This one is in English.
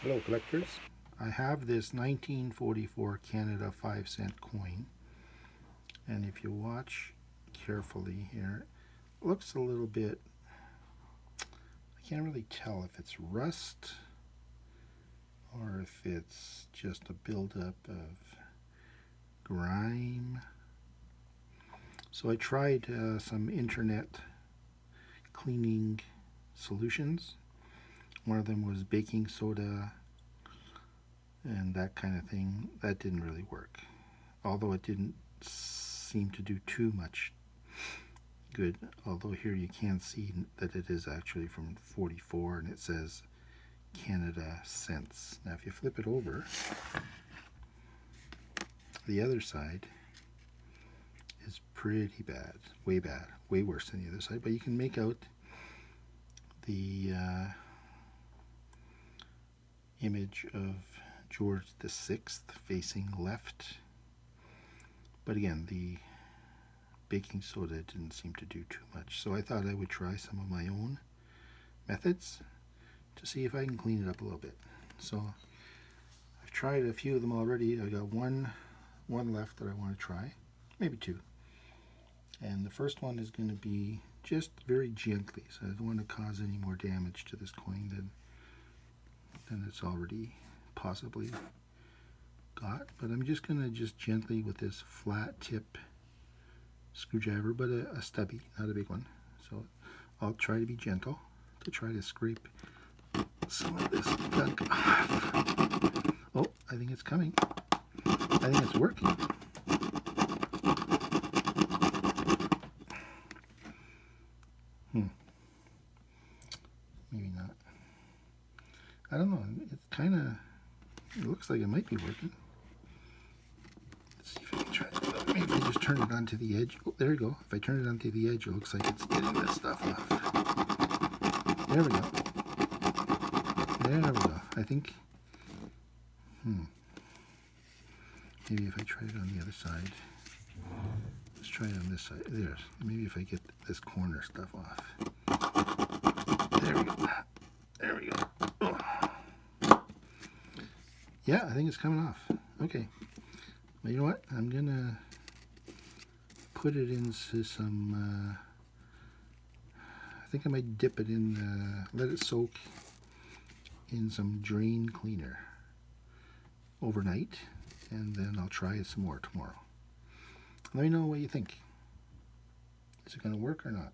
Hello collectors. I have this 1944 Canada 5-cent coin, and if you watch carefully here, it looks a little bit, I can't really tell if it's rust or if it's just a buildup of grime. So I tried some internet cleaning solutions. One of them was baking soda and that kind of thing. That didn't really work, although it didn't seem to do too much good. Although here you can see that it is actually from 44 and it says Canada cents. Now if you flip it over, the other side is pretty bad, way worse than the other side, but you can make out the image of George VI facing left. But again, the baking soda didn't seem to do too much. So I thought I would try some of my own methods to see if I can clean it up a little bit. So I've tried a few of them already. I got one left that I want to try, maybe two. And the first one is going to be just very gently, so I don't want to cause any more damage to this coin than it's already possibly got. But I'm just going to gently with this flat tip screwdriver, but a stubby, not a big one. So I'll try to be gentle to try to scrape some of this gunk off. Oh, I think it's coming. I think it's working. Maybe not. I don't know. It's kind of, it looks like it might be working. Let's see if I can try it. Maybe I just turn it onto the edge. Oh, there you go. If I turn it onto the edge, it looks like it's getting this stuff off. There we go. There we go. I think, maybe if I try it on the other side. Let's try it on this side. There. Maybe if I get this corner stuff off. There we go. There we go. Oh. Yeah, I think it's coming off. Okay. Well, you know what? I'm going to put it into some, I think I might dip it in, let it soak in some drain cleaner overnight, and then I'll try it some more tomorrow. Let me know what you think. Is it going to work or not?